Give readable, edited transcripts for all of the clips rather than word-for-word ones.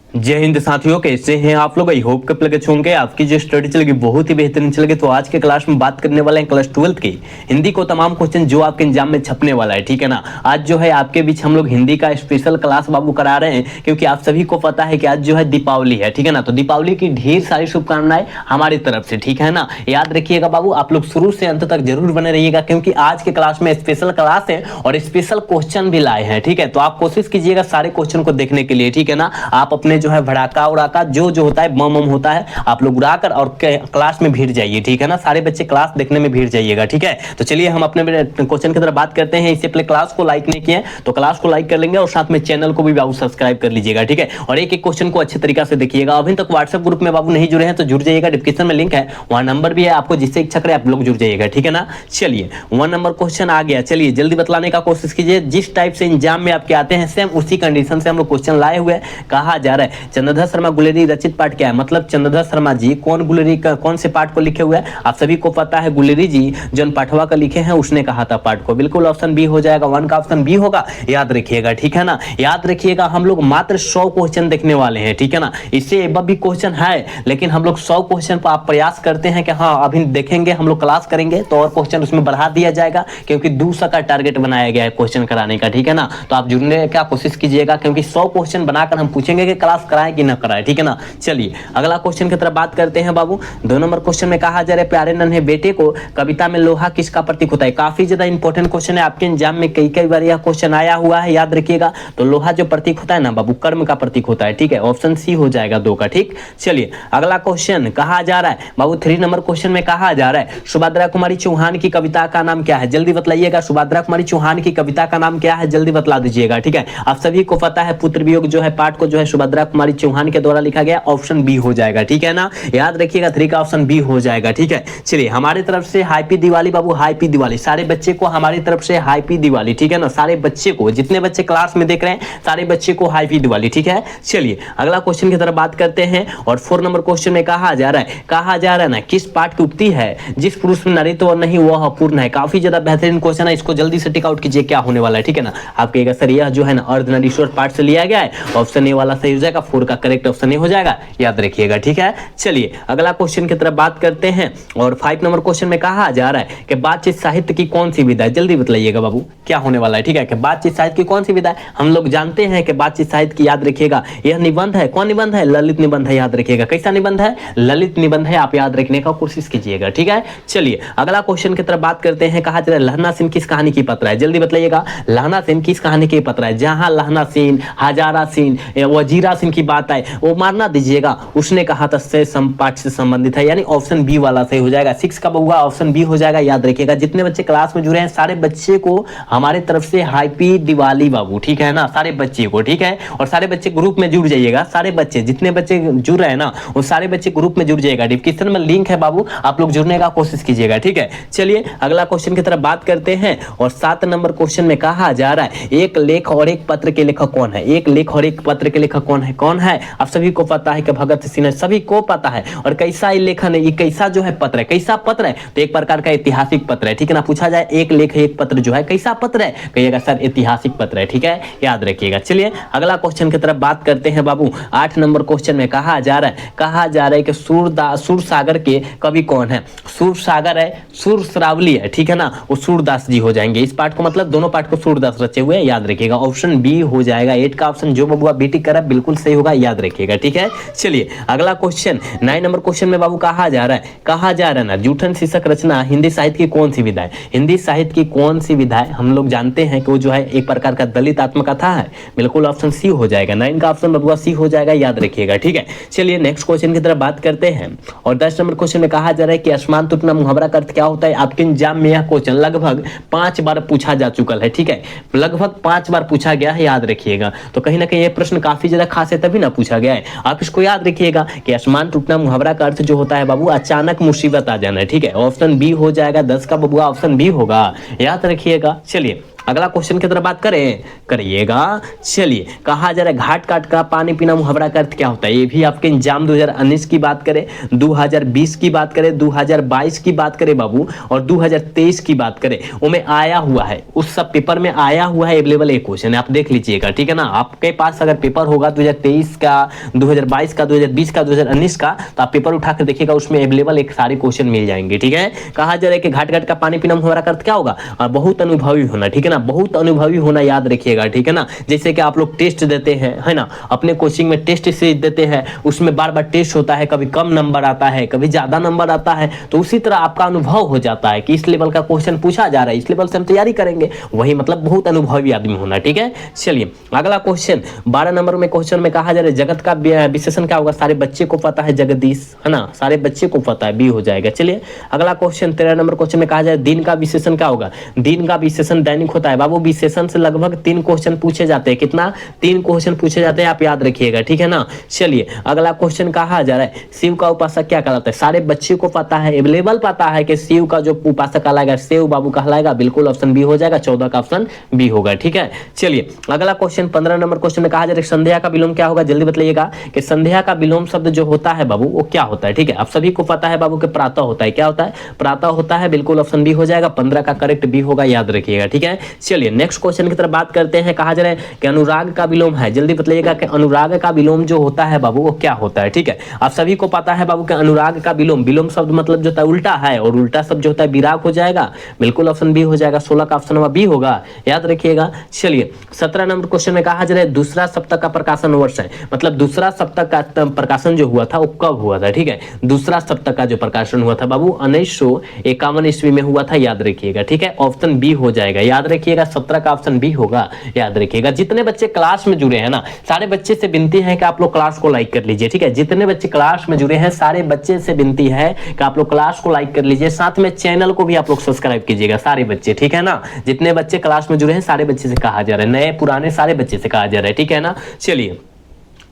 जय हिंद साथियों, कैसे हैं आप लोग। आई होप कप लगे होंगे आपकी जो स्टडी चलेगी बहुत ही बेहतरीन चलेगी। तो आज के क्लास में बात करने वाले हैं क्लास 12 की हिंदी को तमाम क्वेश्चन जो आपके एग्जाम में छपने वाला है, ठीक है ना। आज जो है आपके बीच हम लोग हिंदी का स्पेशल क्लास बाबू करा रहे हैं, क्योंकि आप सभी को पता है कि आज जो है दीपावली है, ठीक है ना। तो दीपावली की ढेर सारी शुभकामनाएं हमारी तरफ से, ठीक है ना। याद रखिएगा बाबू, आप लोग शुरू से अंत तक जरूर बने रहिएगा, क्योंकि आज के क्लास में स्पेशल क्लास है और स्पेशल क्वेश्चन भी लाए हैं, ठीक है। तो आप कोशिश कीजिएगा सारे क्वेश्चन को देखने के लिए, ठीक है ना। आप अपने जो है भड़ाका उड़ाका जो होता है बम होता है आप लोग उड़ाकर और क्लास में भीड़ जाइए, ठीक है ना। सारे बच्चे क्लास देखने में भीड़ जाइएगा, ठीक है। तो चलिए हम अपने क्वेश्चन की तरफ बात करते हैं। इससे पहले क्लास को लाइक नहीं किए तो क्लास को लाइक कर लेंगे और साथ में चैनल को भी बाबू सब्सक्राइब कर लीजिएगा, ठीक है। और एक एक क्वेश्चन को अच्छे तरीके से देखिएगा। अभी तक व्हाट्सएप ग्रुप में बाबू नहीं जुड़े हैं तो जुड़ जाइएगा, डिस्क्रिप्शन में लिंक है, वहां नंबर भी है, आपको जिससे इच्छा करे आप लोग जुड़ जाइएगा, ठीक है ना। चलिए 1 नंबर क्वेश्चन आ गया, चलिए जल्दी बतलाने का कोशिश कीजिए। जिस टाइप से एग्जाम में आपके आते हैं सेम उसी कंडीशन से हम लोग क्वेश्चन लाए हुए। कहा जा रहा है चंद्रधर शर्मा गुलेरी रचित पाठ क्या है, मतलब चंद्रधर शर्मा जी कौन गुलेरी का कौन से पाठ को लिखे हुए हैं। आप सभी को पता है गुलेरी जी जन पाठवा का लिखे हैं उसने कहा था पाठ को, बिल्कुल ऑप्शन बी हो जाएगा। 1 का ऑप्शन बी होगा, याद रखिएगा, ठीक है ना। याद रखिएगा हम लोग मात्र 100 क्वेश्चन देखने वाले हैं, ठीक है ना। इससे अब भी क्वेश्चन है लेकिन हम लोग 100 क्वेश्चन पर आप प्रयास करते हैं कि हाँ अभी देखेंगे, हम लोग क्लास करेंगे तो और क्वेश्चन उसमें बढ़ा दिया जाएगा, क्योंकि 200 का टारगेट बनाया गया है क्वेश्चन कराने का, ठीक है ना। तो आप जुड़ने का कोशिश कीजिएगा, क्योंकि 100 क्वेश्चन बनाकर हम पूछेंगे कि क्लास कराएं कि ना कराएं, ठीक है ना। चलिए अगला क्वेश्चन की तरफ बात करते हैं बाबू। 2 नंबर क्वेश्चन में कहा जा रहा है प्यारे नन्हे बेटे को कविता में लोहा किसका प्रतीक होता है। काफी ज्यादा इंपॉर्टेंट क्वेश्चन है, आपके एग्जाम में कई बार यह क्वेश्चन आया हुआ है, याद रखिएगा। तो लोहा जो प्रतीक होता है ना बाबू, कर्म का प्रतीक होता है, ठीक है। ऑप्शन सी हो जाएगा 2 का, ठीक। चलिए अगला क्वेश्चन कहा जा रहा है बाबू 3 नंबर क्वेश्चन में कहा जा रहा है सुभद्रा कुमारी चौहान की कविता का नाम क्या है, जल्दी बतलाइएगा। सुभद्रा कुमारी चौहान की कविता का नाम क्या है, जल्दी बतला दीजिएगा, ठीक है। आप सभी को पता है पुत्र वियोग जो है पाठ को जो है सुभद्रा कुमारी चौहान के द्वारा लिखा गया, ऑप्शन बी हो जाएगा, ठीक है ना। याद रखिएगा 3 का ऑप्शन बी हो जाएगा, ठीक है। चलिए हमारी तरफ से हैप्पी दिवाली बाबू, हैप्पी दिवाली सारे बच्चे को, हमारी तरफ से हैप्पी दिवाली, ठीक है ना। सारे बच्चे को, जितने बच्चे क्लास में देख रहे हैं सारे बच्चे को हैप्पी दिवाली, ठीक है। चलिए अगला क्वेश्चन की तरफ बात करते हैं। और 4 नंबर क्वेश्चन में कहा जा रहा है ना किस पाठ की उक्ति है जिस पुरुष में नारीत्व नहीं वह अपूर्ण है। काफी ज्यादा बेहतरीन क्वेश्चन है, इसको जल्दी से टिक आउट कीजिए क्या होने वाला है, ठीक है ना। आपके एक सर यह जो है ना अर्धनारीश्वर पाठ से लिया गया है, ऑप्शन ए वाला सही हो जाएगा, 4 का करेक्ट ऑप्शन ए हो जाएगा, याद रखिएगा, ठीक है। चलिए अगला क्वेश्चन की तरफ बात करते हैं। और 5 नंबर क्वेश्चन में कहा जा रहा है कि बातचीत साहित्य की कौन सी विधा है, जल्दी बतलाइएगा बाबू क्या होने वाला है, ठीक है। कि बातचीत साहित्य की कौन सी विधा है, हम लोग जानते हैं कि बातचीत साहित्य की, याद रखिएगा यह निबंध है, कौन निबंध है, ललित निबंध है, याद रखिएगा। कैसा निबंध है, ललित निबंध है, आप याद रखने का कोशिश कीजिएगा, ठीक है। चलिए अगला क्वेश्चन की तरफ बात करते हैं। कहा जा रहा है लहना सिंह किस कहानी की पत्र है, जल्दी बतलाइएगा। लहना सिंह किस कहानी की पत्र है, जहां लहना सिंह, हजारा सिंह, वजीरा सिंह की बात है वो मारना दीजिएगा, उसने कहा था से पाठ से संबंधित है, यानी ऑप्शन बी वाला सही हो जाएगा। 6 का होगा, ऑप्शन बी हो जाएगा, याद रखिएगा। जितने बच्चे क्लास में जुड़े हैं सारे बच्चे को हमारे तरफ से हैप्पी दिवाली बाबू, ठीक है ना, सारे बच्चे को, ठीक है। और सारे बच्चे ग्रुप में जुड़ जाइएगा, सारे बच्चे जितने बच्चे जुड़ रहे हैं ना वो सारे बच्चे ग्रुप में जुड़ जाएगा, डिस्क्रिप्शन में लिंक है बाबू, आप लोग जुड़ने का कोशिश कीजिएगा, ठीक है। चलिए अगला क्वेश्चन की तरफ बात करते हैं। और 7 नंबर क्वेश्चन में कहा जा रहा है एक लेख और एक पत्र के लेखक कौन है, एक लेख और एक पत्र के लेखक कौन है, कौन है। आप सभी को पता है कि भगत सिंह, सभी को पता है। और कैसा लेखन है, ये कैसा जो है पत्र है, कैसा पत्र है, तो एक प्रकार का ऐतिहासिक पत्र है, ठीक है ना। पूछा जाए एक लेख एक पत्र जो है कैसा पत्र है, कहिएगा सर ऐतिहासिक पत्र है, ठीक है, याद रखिएगा। चलिए अगला क्वेश्चन की तरफ बात करते हैं बाबू। 8 नंबर क्वेश्चन में कहा जा रहा है कि सूरसागर के कवि कौन है। सूरसागर है, सूरश्रावली है, ठीक है ना, वो सूरदास जी हो जाएंगे। इस पाठ को मतलब दोनों पाठ को सूरदास रचे हुए, याद रखिएगा, ऑप्शन बी हो जाएगा। 8 का ऑप्शन जो बबुआ बीटी करा बिल्कुल सही होगा, याद रखिएगा, ठीक है। चलिए अगला क्वेश्चन 9 नंबर क्वेश्चन में बाबू कहा जा रहा है ना जूठन शीर्षक रचना हिंदी साहित्य की कौन सी विधा है। हिंदी साहित्य की कौन सी विधा है, हम लोग जानते हैं कि वो जो है एक प्रकार का दलित आत्मकथा है, बिल्कुल ऑप्शन सी हो जाएगा। 9 का ऑप्शन बबुआ सी हो जाएगा, याद रखिएगा, ठीक है। चलिए नेक्स्ट क्वेश्चन की तरफ बात करते हैं। और 10 नंबर क्वेश्चन में कहा जा रहा है कि आसमान टूटना मुहावरा का अर्थ क्या होता है। आपके एग्जाम में यह क्वेश्चन लगभग 5 बार पूछा जा चुका है, ठीक है, लगभग 5 बार पूछा गया है, याद रखिएगा। तो कहीं ना कहीं यह प्रश्न काफी ज्यादा खास है तभी ना पूछा गया है। आप इसको याद रखिएगा कि आसमान टूटना मुहावरा का अर्थ जो होता है बाबू अचानक मुसीबत आ जाना है, ठीक है, ऑप्शन बी हो जाएगा। 10 का बबुआ ऑप्शन बी होगा, याद रखिएगा। चलिए अगला क्वेश्चन की तरफ बात करें, करिएगा। चलिए, कहा जा रहा है घाट काट का पानी पीना मुहावरा का अर्थ क्या होता है? ये भी आपके एग्जाम 2019 की बात करें, 2020 की बात करें, 2022 की बात करें बाबू, और 2023 की बात करें, वो में आया हुआ है, उस सब पेपर में आया हुआ है अवेलेबल एक क्वेश्चन है, आप देख लीजिएगा, ठीक है ना। आपके पास अगर पेपर होगा 2023 का, 2022 का, 2020 का, 2019 का, तो आप पेपर उठाकर देखिएगा, उसमें अवेलेबल एक सारे क्वेश्चन मिल जाएंगे, ठीक है। कहा जा रहा है कि घाट घाट का पानी पीना मुहावरा का अर्थ क्या होगा? और बहुत अनुभवी होना, ठीक है ना, बहुत अनुभवी होना याद रखिएगा, ठीक है ना। जैसे कि आप लोग टेस्ट देते हैं, है ना, अपने कोचिंग में टेस्ट सीरीज देते हैं, उसमें बार बार टेस्ट होता है, कभी कम नंबर आता है, कभी ज्यादा नंबर आता है, तो उसी तरह आपका अनुभव हो जाता है कि इस लेवल का क्वेश्चन पूछा जा रहा है, इस लेवल से हम तैयारी करेंगे, वही मतलब बहुत अनुभवी आदमी होना, ठीक है। चलिए, अगला क्वेश्चन 12 नंबर में क्वेश्चन में कहा जा रहा है जगत का विशेषण क्या होगा? सारे बच्चे को पता है जगदीश, है ना, सारे बच्चे को पता है, बी हो जाएगा। चलिए, अगला क्वेश्चन 13 नंबर क्वेश्चन में कहा जाए दिन का विशेषण क्या होगा? दिन का विशेषण दैनिक होता है बाबू। विशेषण से लगभग 3 क्वेश्चन पूछे जाते हैं, कितना? 3 क्वेश्चन पूछे जाते हैं, आप याद रखिएगा, ठीक है ना। चलिए, अगला क्वेश्चन कहा जा रहा है शिव का उपासक क्या कहलाता है? सारे बच्चे को पता है, अवेलेबल पता है कि शिव का जो उपासक कहलाएगा, शिव बाबू कहलाएगा, बिल्कुल ऑप्शन बी हो जाएगा, 14 का ऑप्शन बी होगा, ठीक है। चलिए, अगला क्वेश्चन 15 नंबर क्वेश्चन में कहा जा रहा है संध्या का विलोम क्या होगा? जल्दी बताइएगा कि संध्या का विलोम शब्द जो होता है बाबू वो क्या होता है, ठीक है। आप सभी को पता है बाबू कि प्रातः होता है, क्या होता है? प्रातः होता है, बिल्कुल ऑप्शन बी हो जाएगा, 15 का करेक्ट बी होगा, याद रखिएगा, ठीक है। चलिए, नेक्स्ट क्वेश्चन की तरफ बात करते हैं। कहा जा रहा है कि अनुराग का विलोम है, जल्दी बताइएगा कि अनुराग का विलोम जो होता है बाबू वो क्या होता है, ठीक है। आप सभी को पता है बाबू कि अनुराग का विलोम, विलोम शब्द मतलब जो होता है उल्टा है, और उल्टा शब्द जो होता है विराग हो जाएगा, बिल्कुल ऑप्शन बी हो जाएगा, 16 का ऑप्शन बी होगा, याद रखिएगा। चलिए, 17 नंबर क्वेश्चन में कहा जा रहा है दूसरा सप्तक का प्रकाशन वर्ष है, मतलब दूसरा सप्तक का प्रकाशन जो हुआ था वो कब हुआ था, ठीक है। दूसरा सप्तक का जो प्रकाशन हुआ था बाबू 1951 ईस्वी में हुआ था, याद रखिएगा, ठीक है। ऑप्शन बी हो जाएगा, याद रखिएगा, 17 का ऑप्शन बी होगा, याद रखिएगा। जितने बच्चे क्लास में जुड़े हैं ना, सारे बच्चे से विनती है कि आप लोग क्लास को लाइक कर लीजिए, ठीक है। जितने बच्चे क्लास में जुड़े हैं सारे बच्चे से विनती है कि आप लोग क्लास को लाइक कर लीजिए, साथ में चैनल को भी आप लोग सब्सक्राइब कीजिएगा, सारे बच्चे, ठीक है ना। जितने बच्चे क्लास में जुड़े हैं सारे बच्चे से कहा जा रहा है, नए पुराने सारे बच्चे से कहा जा रहा है, ठीक है ना। चलिए,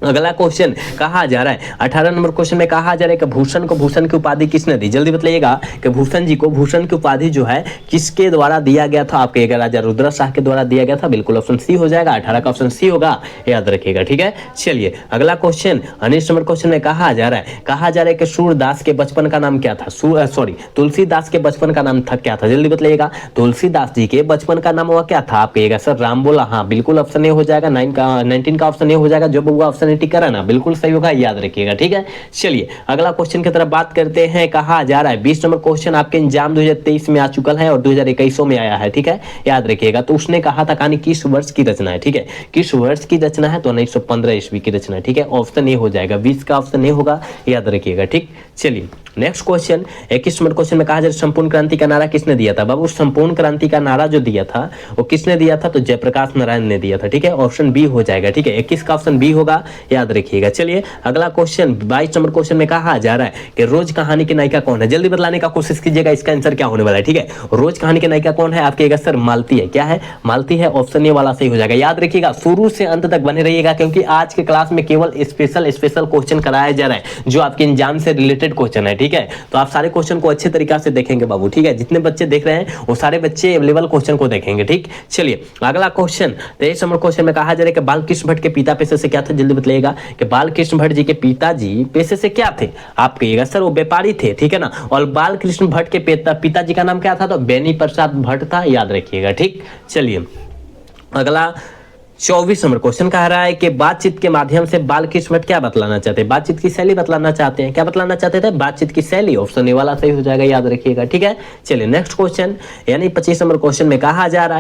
अगला क्वेश्चन कहा जा रहा है 18 नंबर क्वेश्चन में कहा जा रहा है कि भूषण को भूषण की उपाधि किसने दी? जल्दी बताइएगा कि भूषण जी को भूषण की उपाधि जो है किसके द्वारा दिया गया था? आपके राजा रुद्र शाह के द्वारा दिया गया था, बिल्कुल ऑप्शन सी हो जाएगा, 18 का ऑप्शन सी होगा, याद रखिएगा, ठीक है। चलिए, अगला क्वेश्चन 19 नंबर क्वेश्चन में कहा जा रहा है कि सूरदास के बचपन का नाम क्या था? तुलसीदास के बचपन का नाम था क्या था? जल्दी बताइएगा, तुलसीदास जी के बचपन का नाम हुआ क्या था? आप कहिएगा सर राम बोला, हाँ बिल्कुल ऑप्शन ए हो जाएगा, 19 का ऑप्शन ए हो जाएगा, जो हुआ ऑप्शन टिक करा ना, बिल्कुल सही होगा, याद रखिएगा, ठीक है। चलिए, अगला क्वेश्चन की तरफ बात करते हैं। कहा जा रहा है 20 नंबर क्वेश्चन आपके एग्जाम 2023 में आ चुका है और 2021 में आया है, ठीक है, याद रखिएगा। तो उसने कहा था कहानी किस वर्ष की रचना है, ठीक है, किस वर्ष की रचना है? तो 1915 ईस्वी की रचना है, ठीक है, ऑप्शन ए हो जाएगा, 20 का ऑप्शन ए होगा, याद रखिएगा, ठीक। चलिए, नेक्स्ट क्वेश्चन 21 नंबर क्वेश्चन में कहा जा रहा है संपूर्ण क्रांति का नारा किसने दिया था? बाबू, संपूर्ण क्रांति का नारा जो दिया था वो किसने दिया था? तो जयप्रकाश नारायण ने दिया था, ठीक है, ऑप्शन बी हो जाएगा, ठीक है, 21 का ऑप्शन बी होगा, याद रखिएगा। चलिए, अगला क्वेश्चन 22 नंबर क्वेश्चन में कहा जा रहा है कि रोज कहानी की नायिका कौन है? जल्दी बतलाने का कोशिश कीजिएगा, इसका आंसर क्या होने वाला है, ठीक है। रोज कहानी की नायिका कौन है? आप कहिएगा सर मालती है, क्या है? मालती है, ऑप्शन ए वाला सही हो जाएगा, याद रखिएगा, शुरू से अंत तक बने रहिएगा, क्योंकि आज के क्लास में केवल स्पेशल क्वेश्चन कराया जा रहा है जो आपके एग्जाम से रिलेटेड क्वेश्चन है, ठीक है। तो आप सारे क्वेश्चन को अच्छे तरीके से देखेंगे बाबू, ठीक है। जितने बच्चे देख रहे हैं वो सारे बच्चे अवेलेबल क्वेश्चन को देखेंगे, ठीक। चलिए, अगला क्वेश्चन 23 नंबर क्वेश्चन में कहा जा रहा है कि बालकृष्ण भट्ट के पिता पेशे से क्या थे? जल्दी बताइएगा कि बालकृष्ण भट्ट जी के पिताजी पेशे से क्या थे? आप कहिएगा सर वो व्यापारी थे, ठीक है ना। और बालकृष्ण भट्ट के पिताजी का नाम क्या था? तो बेनी प्रसाद भट्ट था, याद रखिएगा, ठीक। चलिए, अगला 24 नंबर क्वेश्चन कह रहा है कि बातचीत के माध्यम से बालकृष्ण भट्ट क्या बतलाना चाहते हैं? बातचीत की शैली बतलाना चाहते हैं, क्या बतलाना चाहते थे? बातचीत की शैली, ऑप्शन ए वाला सही हो जाएगा, याद रखिएगा, ठीक है। चलिए, नेक्स्ट क्वेश्चन यानी 25 नंबर क्वेश्चन में कहा जा रहा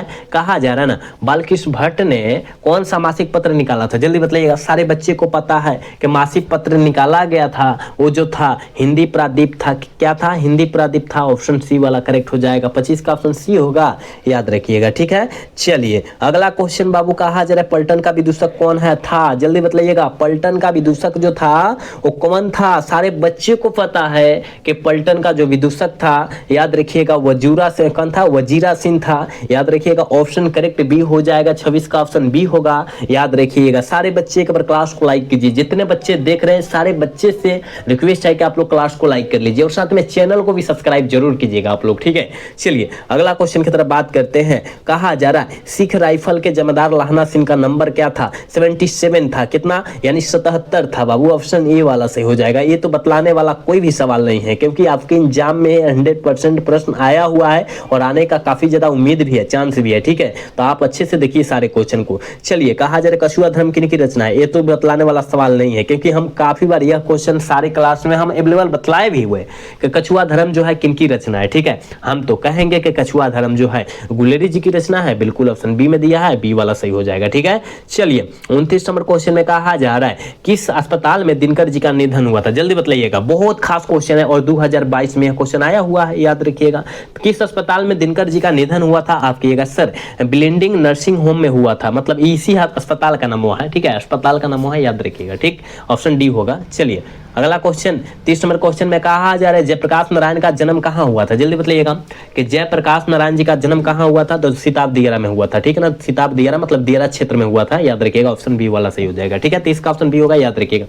है ना बालकृष्ण भट्ट ने कौन सा मासिक पत्र निकाला था? जल्दी बताइएगा, सारे बच्चे को पता है कि मासिक पत्र निकाला गया था, वो जो था हिंदी प्रादीप था, क्या था? हिंदी प्रादीप था, ऑप्शन सी वाला करेक्ट हो जाएगा, 25 का ऑप्शन सी होगा, याद रखिएगा, ठीक है। चलिए, अगला क्वेश्चन बाबू कहा जा रहा है पलटन का विदूषक कौन है था, जल्दी बताइएगा। पलटन का विदूषक जो था वो कौन था, सारे बच्चे को पता है कि पलटन का जो विदूषक था, याद रखिएगा वजीरा से कौन था, वजीरा सिंह था। याद रखिएगा ऑप्शन करेक्ट बी हो जाएगा, 26 का ऑप्शन बी होगा। याद रखिएगा सारे बच्चे एक बार क्लास को लाइक कीजिए, जितने बच्चे देख रहे हैं सारे बच्चे से रिक्वेस्ट है कि आप लोग क्लास को लाइक कर लीजिए और साथ में चैनल को भी सब्सक्राइब जरूर कीजिएगा आप लोग, ठीक है। चलिए अगला क्वेश्चन की तरफ बात करते हैं। कहा जा रहा है सिख राइफल के जमादार लाहना सिंह का नंबर क्या था, 77 था, कितना यानी 77 था बाबू। ऑप्शन ए वाला सही हो जाएगा। ये तो बतलाने वाला कोई भी सवाल नहीं है क्योंकि आपके एग्जाम में 100% प्रश्न आया हुआ है और आने का काफी ज्यादा उम्मीद भी है, चांस भी है, ठीक है। तो आप अच्छे से देखिए सारे क्वेश्चन को। चलिए कहा जा रहा है कछुआ धर्म किन की रचना है, ये तो बतलाने वाला सवाल नहीं है क्योंकि हम काफी बार यह क्वेश्चन सारे क्लास में हम अवेलेबल बतलाए भी हुए कि कछुआ धर्म जो है किन की रचना है, ठीक है। हम तो कहेंगे कि कछुआ धर्म जो है गुलेरी जी की रचना है, बिल्कुल ऑप्शन बी में दिया है, बी वाला सही हो जाएगा, ठीक है। चलिए 29 नंबर क्वेश्चन में कहा जा रहा है किस अस्पताल में दिनकर जी का निधन हुआ था, जल्दी बताइएगा। बहुत खास क्वेश्चन है और 2022 में यह क्वेश्चन आया हुआ है, याद रखिएगा। किस अस्पताल में दिनकर जी का निधन हुआ था, आप कहिएगा सर ब्लेंडिंग नर्सिंग होम में हुआ था, मतलब इसी अस्पताल का नाम हुआ है, ठीक है, अस्पताल का नाम हुआ है, याद रखिएगा, ठीक। ऑप्शन डी होगा। चलिए अगला क्वेश्चन 30 नंबर क्वेश्चन में कहा जा रहा है जयप्रकाश नारायण का जन्म कहाँ हुआ था, जल्दी बताइएगा कि जयप्रकाश नारायण जी का जन्म कहाँ हुआ था। तो सिताब दियारा में हुआ था, ठीक है ना। सिताब दियारा मतलब दियारा क्षेत्र में हुआ था, याद रखिएगा। ऑप्शन बी वाला सही हो जाएगा, ठीक है। 30 का ऑप्शन बी होगा, याद रखिएगा।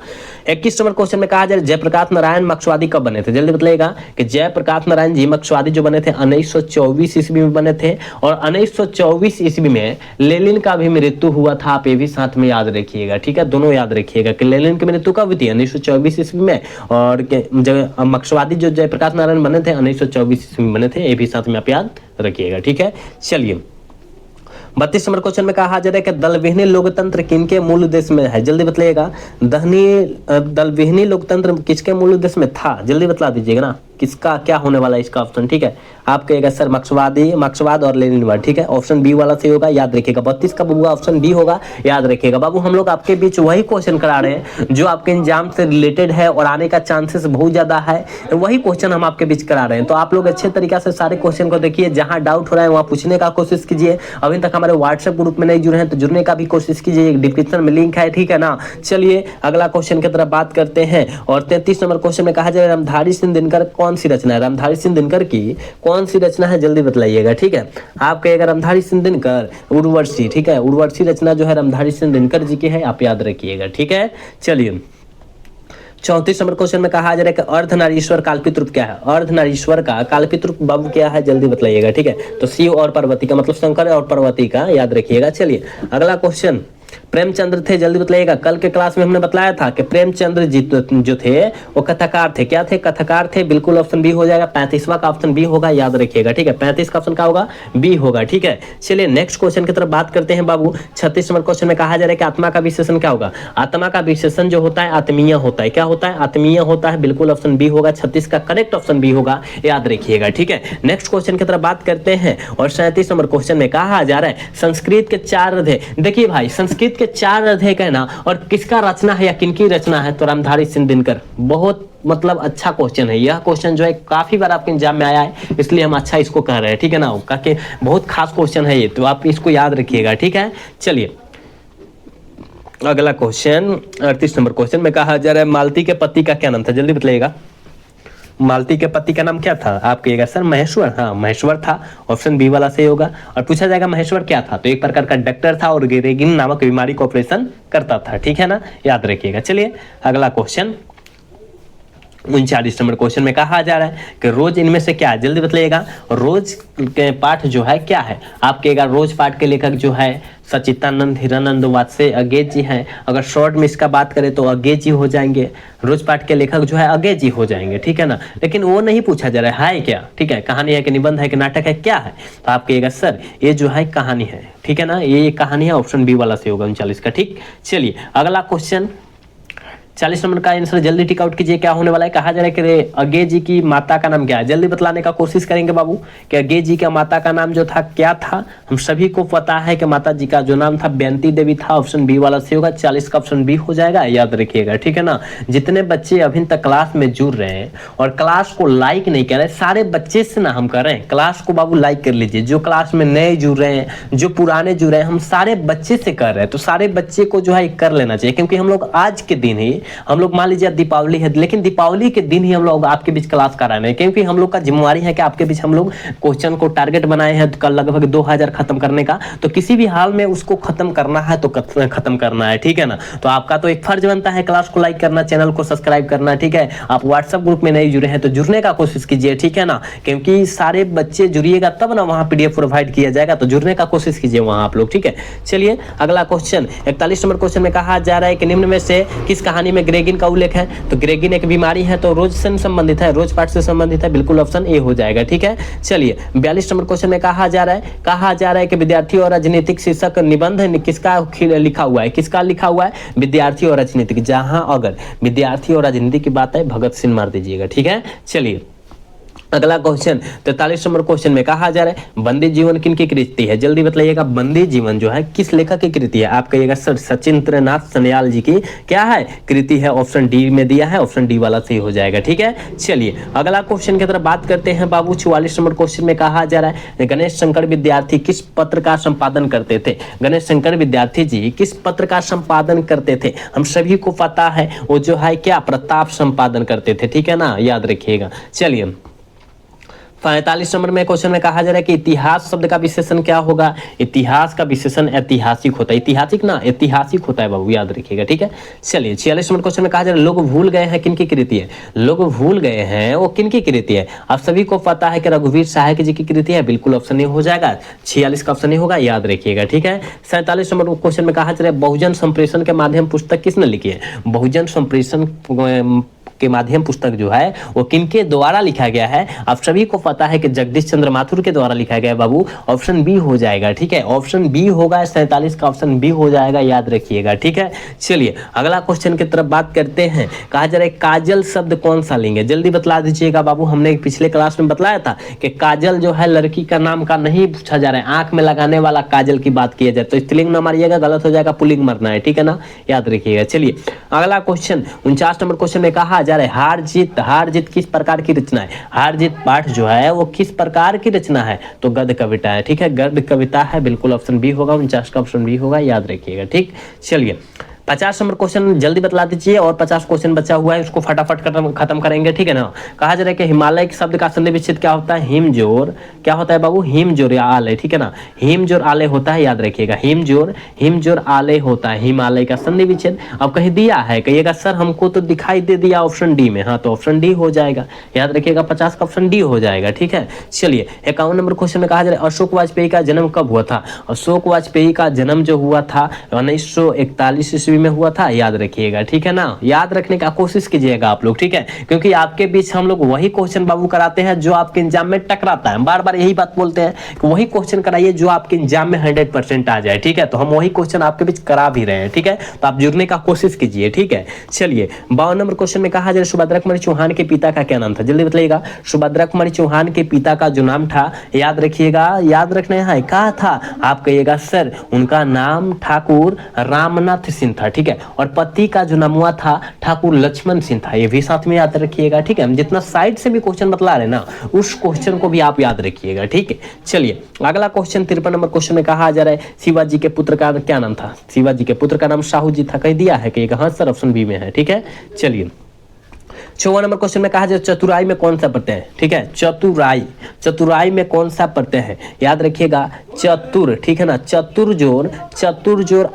21 नंबर क्वेश्चन में कहा जा रहा है जयप्रकाश नारायण मार्क्सवादी कब बने थे, जल्दी बताइएगा कि जयप्रकाश नारायण जी मार्क्सवादी जो बने थे 1924 ईस्वी में बने थे और 1924 ईस्वी में लेनिन का भी मृत्यु हुआ था, आप ये भी साथ में याद रखिएगा, ठीक है। दोनों याद रखिएगा कि लेनिन की मृत्यु कब हुई थी, 1924 ईस्वी में, और मार्क्सवादी जो जयप्रकाश नारायण बने थे 1924 ईस्वी में बने थे, ये भी साथ में आप याद रखिएगा, ठीक है। चलिए 32 नंबर क्वेश्चन में कहा जा रहा है कि दलविहीनी लोकतंत्र किनके मूल उद्देश्य में है, जल्दी बताइएगा। दलविहीनी लोकतंत्र किसके मूल उद्देश्य में था, जल्दी बता दीजिएगा ना, किसका क्या होने वाला है इसका ऑप्शन, ठीक है। आप कहेगा सर मार्क्सवाद और लेनिनवाद, ठीक है। ऑप्शन बी वाला सही होगा, याद रखिएगा। 32 का होगा ऑप्शन डी होगा, याद रखिएगा। बाबू हम लोग आपके बीच वही क्वेश्चन करा रहे हैं जो आपके एग्जाम से रिलेटेड है और आने का चांसेस बहुत ज्यादा है, वही क्वेश्चन हम आपके बीच करा रहे हैं। तो आप लोग अच्छे तरीके से सारे क्वेश्चन को देखिए, जहां डाउट हो रहा है वहां पूछने का कोशिश कीजिए। अभी तक हमारे व्हाट्सएप ग्रुप में नहीं जुड़े हैं तो जुड़ने का भी कोशिश कीजिए, डिस्क्रिप्शन में लिंक है, ठीक है ना। चलिए अगला क्वेश्चन की तरफ बात करते हैं और 33 नंबर क्वेश्चन में कहा जाए रामधारी सिंह दिनकर कौन सी रचना है, रामधारी सिंह दिनकर की कौन सी रचना है, जल्दी बतलाइएगा, ठीक है। आप कहेगा रामधारी सिंह दिनकर उर्वशी, ठीक है। उर्वशी रचना जो है रामधारी सिंह दिनकर जी की है, आप याद रखिएगा, ठीक है। चलिए 34 नंबर क्वेश्चन में कहा जा रहा है कि अर्धनारीश्वर काल्पित रूप क्या है, अर्धनारीश्वर का काल्पित रूप बाबू क्या है, जल्दी बतलाइएगा, ठीक है। तो शिव और पार्वती का मतलब शंकर और पार्वती का, याद रखिएगा। चलिए अगला क्वेश्चन प्रेमचंद्र थे, जल्दी बताइएगा। कल के क्लास में हमने बताया था कि प्रेमचंद्र जी जो थे वो कथाकार थे, क्या थे, कथाकार थे, बिल्कुल ऑप्शन बी हो जाएगा। 35वां का ऑप्शन बी होगा, याद रखिएगा, ठीक है। 35 का ऑप्शन क्या होगा, बी होगा, ठीक है। चलिए नेक्स्ट क्वेश्चन की तरफ बात करते हैं बाबू। 36 नंबर क्वेश्चन में कहा जा रहा है कि आत्मा का विशेषण क्या होगा, आत्मा का विशेषण जो होता है आत्मीय होता है, क्या होता है, आत्मीय होता है, बिल्कुल ऑप्शन बी होगा। 36 का करेक्ट ऑप्शन बी होगा, याद रखिएगा, ठीक है। नेक्स्ट क्वेश्चन की तरफ बात करते हैं और 37 नंबर क्वेश्चन में कहा जा रहा है संस्कृत के 4 अध्याय, देखिए भाई संस्कृत के 4 अध्याय कहना और किसका रचना है या किनकी रचना है, तो रामधारी सिंह दिनकर। बहुत मतलब अच्छा क्वेश्चन है यह क्वेश्चन, जो है काफी बार आपके एग्जाम में आया है, इसलिए हम अच्छा इसको कह रहे हैं, ठीक है ना। कि बहुत खास क्वेश्चन है ये, तो आप इसको याद रखिएगा, ठीक है। चलिए अगला क्वेश्चन 38 नंबर क्वेश्चन में कहा जा रहा है मालती के पति का क्या नाम था, जल्दी बताइएगा। मालती के पति का नाम क्या था, आप कहिएगा सर महेश्वर, हाँ महेश्वर था, ऑप्शन बी वाला सही होगा। और पूछा जाएगा महेश्वर क्या था, तो एक प्रकार का डॉक्टर था और रेगिन नामक बीमारी का ऑपरेशन करता था, ठीक है ना, याद रखिएगा। चलिए अगला क्वेश्चन 39 नंबर क्वेश्चन में कहा जा रहा है कि रोज इनमें से क्या है, जल्दी बताइएगा। रोज के पाठ जो है क्या है, आप कहेगा रोज पाठ के लेखक जो है सचितानंद हिरानंद वात्स्य अगेज जी हैं। अगर शॉर्ट में इसका बात करें तो अगेज जी हो जाएंगे, रोज पाठ के लेखक जो है अगेज जी हो जाएंगे, ठीक है ना। लेकिन वो नहीं पूछा जा रहा है क्या, ठीक है, कहानी है कि निबंध है कि नाटक है, क्या है, तो आप कहिएगा सर ये जो है कहानी है, ठीक है ना, ये कहानी है, ऑप्शन बी वाला से होगा 39 का, ठीक। चलिए अगला क्वेश्चन 40 नंबर का आंसर जल्दी टिक आउट कीजिए, क्या होने वाला है। कहा जा रहा है कि अगे जी की माता का नाम क्या है, जल्दी बतलाने का कोशिश करेंगे बाबू कि अगे जी का माता का नाम जो था क्या था। हम सभी को पता है कि माता जी का जो नाम था बेंती देवी था। ऑप्शन बी वाला सही होगा, 40 का ऑप्शन बी हो जाएगा, याद रखिएगा, ठीक है ना। जितने बच्चे अभी तक क्लास में जुड़ रहे हैं और क्लास को लाइक नहीं कर रहे, सारे बच्चे से ना हम कर रहे हैं, क्लास को बाबू लाइक कर लीजिए। जो क्लास में नए जुड़ रहे हैं, जो पुराने जुड़ रहे हैं, हम सारे बच्चे से कर रहे हैं, तो सारे बच्चे को जो है कर लेना चाहिए, क्योंकि हम लोग आज के दिन ही, हम लोग मान लीजिए दीपावली है, लेकिन दीपावली के दिन ही हम लोग आपके बीच क्लास करा रहे हैं, क्योंकि हम लोग का जिम्मेवारी है कि आपके बीच हम लोग क्वेश्चन को टारगेट बनाए हैं कल लगभग 2000 खत्म करने का, तो किसी भी हाल में उसको खत्म करना है तो खत्म करना है, ठीक है ना। तो आपका तो एक फर्ज बनता है क्लास को लाइक करना, चैनल को सब्सक्राइब करना, ठीक है। आप व्हाट्सएप ग्रुप में नहीं जुड़े हैं तो जुड़ने का कोशिश कीजिए, ठीक है ना, क्योंकि सारे बच्चे जुड़िएगा तब ना वहां पीडीएफ प्रोवाइड किया जाएगा, तो जुड़ने का कोशिश कीजिए वहां आप लोग, ठीक है। चलिए अगला क्वेश्चन 41 नंबर क्वेश्चन में कहा जा रहा है कि निम्न में से किस कहानी में ग्रेगिन का उल्लेख है। तो ग्रेगिन एक बीमारी है, तो रोज से संबंधित है, रोज पाठ से संबंधित है, बिल्कुल ऑप्शन ए हो जाएगा, ठीक है। चलिए 42 नंबर क्वेश्चन में कहा जा रहा है कि विद्यार्थी और राजनीतिक शीर्षक निबंध किसका लिखा हुआ है, किसका लिखा हुआ है, विद्यार्थी और राजनीतिक। जहां अगर विद्यार्थी और राजनीति की बात है भगत सिंह मार दीजिएगा, ठीक है। चलिए अगला क्वेश्चन 43 नंबर क्वेश्चन में कहा जा रहा है बंदी जीवन किन की कृति है, जल्दी बताइएगा। बंदी जीवन जो है किस लेखक की कृति है। आप कहिएगा सर सचिंद्रनाथ सन्याल जी की क्या है कृति है, ऑप्शन डी में दिया है, ऑप्शन डी वाला सही हो जाएगा, ठीक है। चलिए अगला क्वेश्चन की तरफ बात करते हैं बाबू। 44 नंबर क्वेश्चन में कहा जा रहा है गणेश शंकर विद्यार्थी किस पत्र का संपादन करते थे। गणेश शंकर विद्यार्थी जी किस पत्र का संपादन करते थे। हम सभी को पता है वो जो है क्या प्रताप संपादन करते थे, ठीक है ना, याद रखिएगा। चलिए 45 नंबर में क्वेश्चन में कहा जा रहा है कि इतिहास शब्द का विशेषण क्या होगा। इतिहास का विशेषण ऐतिहासिक होता है, ऐतिहासिक ना ऐतिहासिक होता है बाबू, याद रखिएगा, ठीक है। चलिए 46 नंबर क्वेश्चन में कहा जा रहा है लोग भूल गए हैं किन की कृति है। लोग भूल गए हैं वो किन की कृति है। आप सभी को पता है कि रघुवीर सहाय जी की कृति है, बिल्कुल ऑप्शन ए हो जाएगा, 46 का ऑप्शन ए होगा, याद रखिएगा, ठीक है। 47 नंबर क्वेश्चन में कहा जा रहा है बहुजन संप्रेषण के माध्यम पुस्तक किसने लिखी है। बहुजन संप्रेषण के माध्यम पुस्तक जो है वो किनके द्वारा लिखा गया है। आप सभी को पता है कि जगदीश चंद्र माथुर के द्वारा लिखा गया है बाबू, ऑप्शन बी हो जाएगा, ठीक है, ऑप्शन बी होगा, 47 का ऑप्शन बी हो जाएगा, याद रखिएगा, ठीक है। चलिए अगला क्वेश्चन की तरफ बात करते हैं। कहा जा रहा है काजल शब्द कौन सा लेंगे, जल्दी बतला दीजिएगा बाबू। हमने पिछले क्लास में बतलाया था कि काजल जो है लड़की का नाम का नहीं पूछा जा रहा है, आंख में लगाने वाला काजल की बात किया जाए तो स्त्रीलिंग न मारिएगा, गलत हो जाएगा, पुल्लिंग मरना है, ठीक है ना, याद रखिएगा। चलिए अगला क्वेश्चन 49 नंबर क्वेश्चन में कहा जा रहा है हार जीत किस प्रकार की रचना है। हार जीत पाठ जो है वो किस प्रकार की रचना है, तो गद्य कविता है, ठीक है, गद्य कविता है, बिल्कुल ऑप्शन बी होगा, 49 का ऑप्शन बी होगा, याद रखिएगा, ठीक। चलिए 50 नंबर क्वेश्चन जल्दी बतला दीजिए और 50 क्वेश्चन बचा हुआ है उसको फटाफट खत्म करेंगे, ठीक है ना। कहा जा रहा है कि हिमालय के शब्द का संधि विच्छेद क्या होता है। हिमजोर क्या होता है बाबू, हिमजोर या आलय, ठीक है ना, हिमजोर आलय होता है, याद रखिएगा, हिमजोर आलय होता है हिमालय का संधि विच्छेद। अब कहीं दिया है, कहिएगा सर हमको तो दिखाई दे दिया ऑप्शन डी में, हाँ तो ऑप्शन डी हो जाएगा, याद रखिएगा, 50 का ऑप्शन डी हो जाएगा, ठीक है। चलिए 51 नंबर क्वेश्चन में कहा जा रहा है अशोक वाजपेयी का जन्म कब हुआ था। अशोक वाजपेयी का जन्म जो हुआ था 1941 ईस्वी में हुआ था, याद रखिएगा, ठीक है ना, याद रखने का कोशिश कीजिएगा आप लोग, ठीक है, क्योंकि आपके बीच हम लोग वही क्वेश्चन बाबू कराते हैं जो आपके एग्जाम में टकराता है। बार बार यही बात बोलते हैं कि वही क्वेश्चन कराइए जो आपके एग्जाम में 100% आ जाए, ठीक है, तो हम वही क्वेश्चन आपके बीच करा भी रहे हैं, ठीक है, तो आप जुड़ने का कोशिश कीजिए, ठीक है। चलिए 52 नंबर क्वेश्चन में कहा जाए सुभद्रा कुमारी चौहान के पिता का क्या नाम था, जल्दी बताइएगा। सुभद्रा कुमारी चौहान के पिता का जो नाम था, याद रखिएगा, याद रखना है, क्या था, आप कहिएगा सर उनका नाम ठाकुर रामनाथ सिंह था, ठीक है, और पति का जो नाम हुआ था ठाकुर लक्ष्मण सिंह था, ये भी साथ में याद रखिएगा, ठीक है। हम जितना साइड से भी क्वेश्चन बतला रहे ना उस क्वेश्चन को भी आप याद रखिएगा, ठीक है। चलिए अगला क्वेश्चन 53 नंबर क्वेश्चन में कहा जा रहा है शिवाजी के पुत्र का क्या नाम था। शिवाजी के पुत्र का नाम साहू जी था, कह दिया है, कहिएगा हाँ सर ऑप्शन बी में है, ठीक है। चलिए 54 नंबर क्वेश्चन में कहा जाए चतुराई में कौन सा प्रत्यय है, ठीक है, चतुराई में कौन सा प्रत्यय है, याद रखिएगा, चतुर, ठीक है ना, चतुर जोर